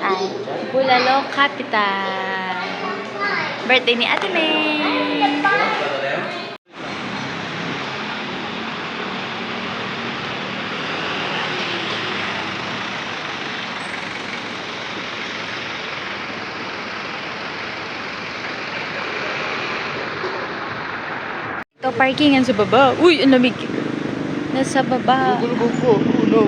Ay, Bulalo Capital. Birthday ni Ate May. Ito, parkingan sa baba. Uy, ang lamig. Nasa baba. Gulubog ko. Oh no.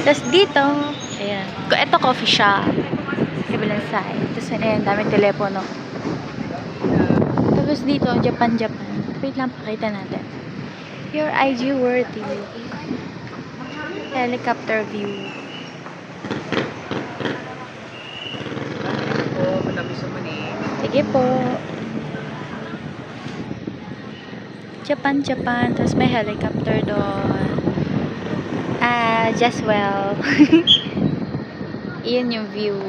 Tapos dito, ayan. Ito coffee shop. Kabilang side. Tapos ayan, daming telepono. Tapos dito, Japan. Wait lang, pakita natin. Your IG worthy. Helicopter view. Sige po. Japan. Tapos may helicopter doon. Just well. Iyan yung view.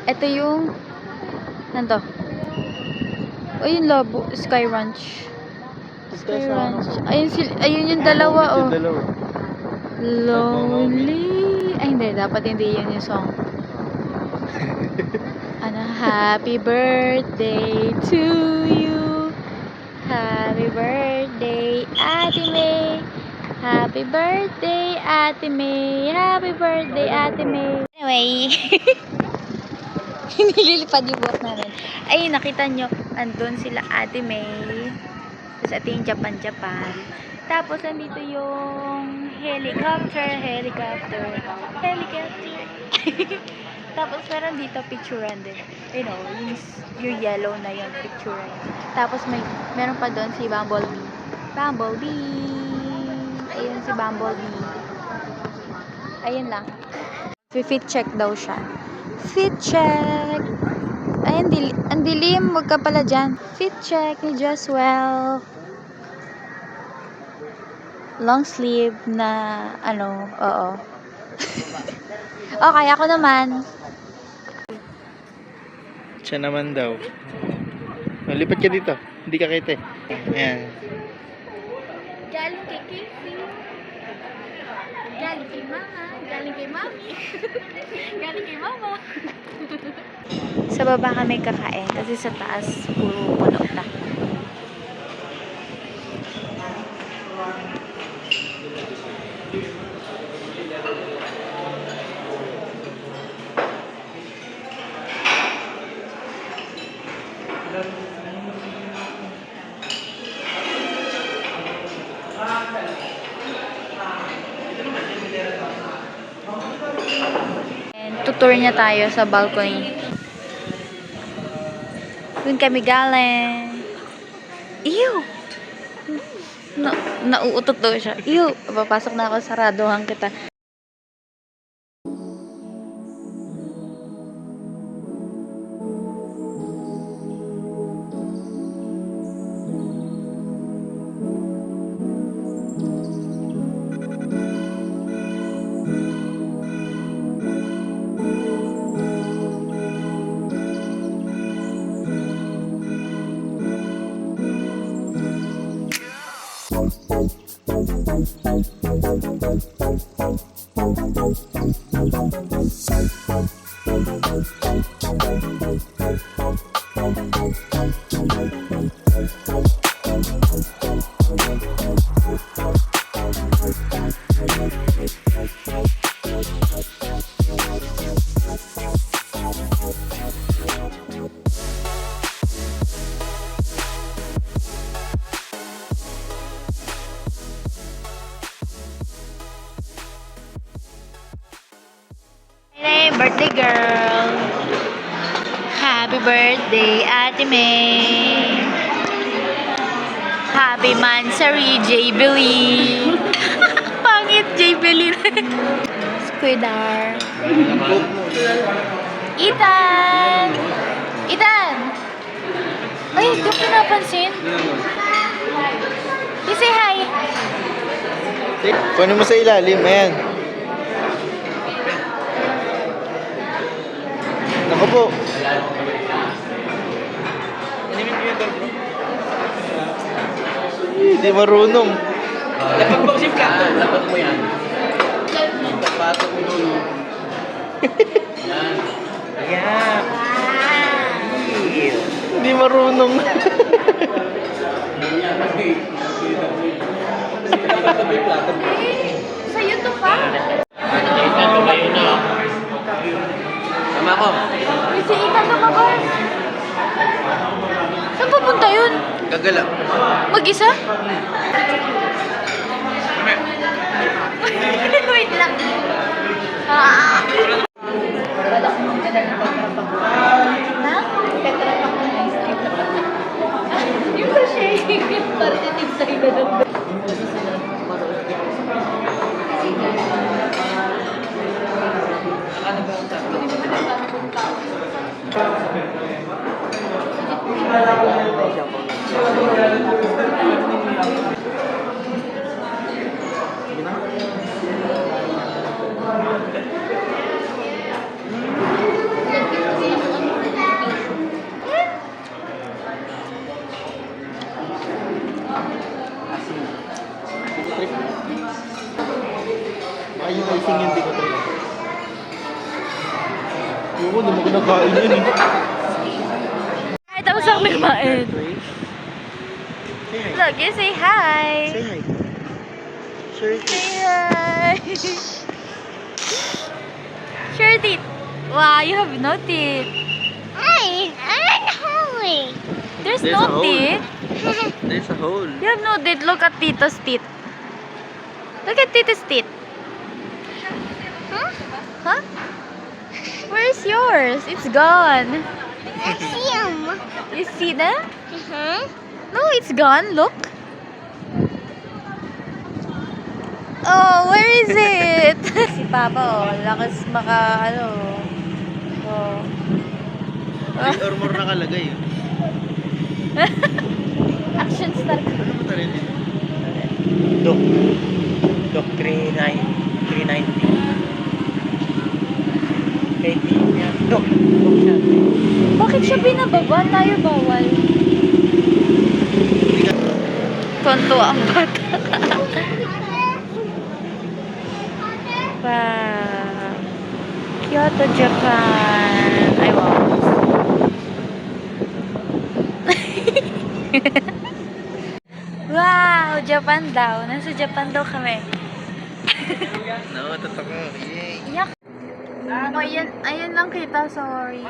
Ito yung nando. O yung Labo, Sky Ranch. Ayun yung dalawa, oh. Lonely. Ay, hindi. Dapat hindi yun yung song. Happy birthday to you. Happy birthday, Ate May. Happy birthday, Ate May. Happy birthday, Ate May. Anyway. Nililipad yung buhok namin. Ay, nakita nyo. Andun sila Ate May. Tapos ito yung Japan. Tapos andito yung helicopter. Tapos meron dito picturean din. You know, yung yellow na yung picturean. Tapos meron pa doon si Bumblebee. Ayun si Bumblebee. Ayun lang. Fit check daw siya. Fit check. Ayun, ang dilim. Huwag ka pala dyan. Fit check ni Joswell. Long sleeve na ano, oo. Okay, ako naman. Siya naman daw. Lipat ka dito. Hindi ka kita eh. Ayan. Galing kay Casey. Galing kay Mama. Galing kay Mami. Galing kay Mama. Sa baba kami kakain kasi sa taas puro puno na. Tutur niya tayo sa balcony. Doon kami galing. Ew! Nauutot daw siya. Ew! Papasok na ako, saraduhan kita. Birthday girl. Happy birthday, Ate May. Happy Mansari, J. Billy. Pangit, J. Billy. Squidar. Ethan! Ay, di ko pinapansin. You say hi. Kunin mo sa ilalim. Ayan. Ako po. Hindi marunong. Lapag mo si plato. Lapag mo yan. Yeah. Hindi marunong. Sa'yo to pa? Tama ko. Uy, si Ethan lumabas. Saan pupunta yun? Gagala. Mag-isa? Wait lang. Ah. Ha? Yung sa shake, parang tinigsay na lang. Baka yung icing yun, di ko trip. Oo, hindi mo kinakain yun eh. Ay, tapos ako may kumain. Look, you say hi. Say hi. Sure. Say hi. Sure, teeth. Wow, you have no teeth. I'm hungry. There's There's a no hole. teeth. There's a hole. You have no teeth. Look at Tito's teeth. Look at Tito's teeth. Huh? Huh? Where's yours? It's gone. I see him. You see them? Uh-huh. No, it's gone. Look. Oh, where is it? Si Papa, oh. Lakas maka, ano. Oh. Or more nakalagay. Action star. Ano mo tayo dito? Doc. Doc 390. Kay niya. Doc. Doc siya. Bakit siya binababa? Tayo bawal. Tonto ang bata. Wow. Kyoto, Japan. Ay, wow. Wow, Japan daw. Nasa Japan daw kami. No, totoo. Yay. Yak. Oh, ayan lang kita, sorry.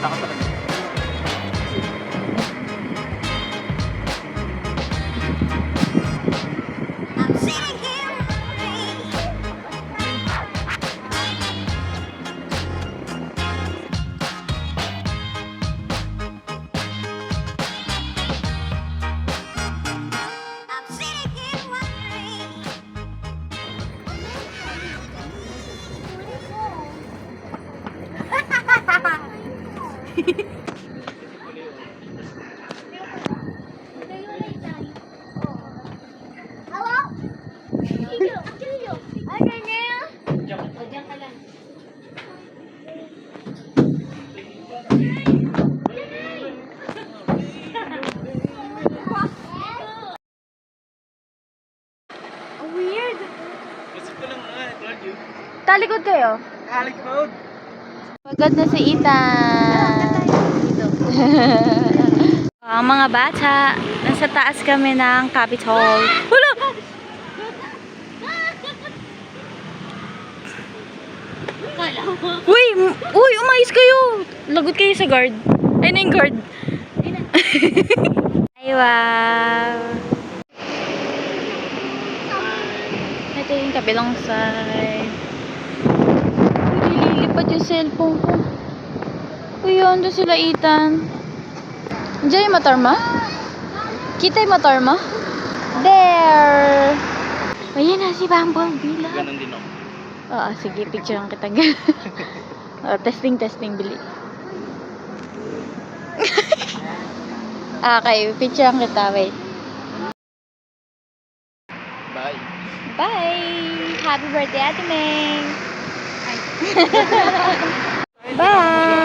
Taka talaga. Weird. Gusto ko lang nga, I told you. Talikod kayo. Alex mode. Pagod na si Ethan. Ang mga bata, nasa taas kami ng Capitol. Wala! Uy! Uy! Umayos kayo! Lagot kayo sa guard. Ay na yung guard. Ay, wow! Ito yung kabilang side. Nililipad yung cellphone ko. Uy, ando sila Ethan. Diyan yung motor mo? Kita yung motor mo? There! Ayan na si Bumblebee lang. Ganon din ako. Oo, sige, picture ang kita. Testing, bili. Okay, picturean kita. Wait. Bye. Bye! Happy birthday, Ate Meng! Bye!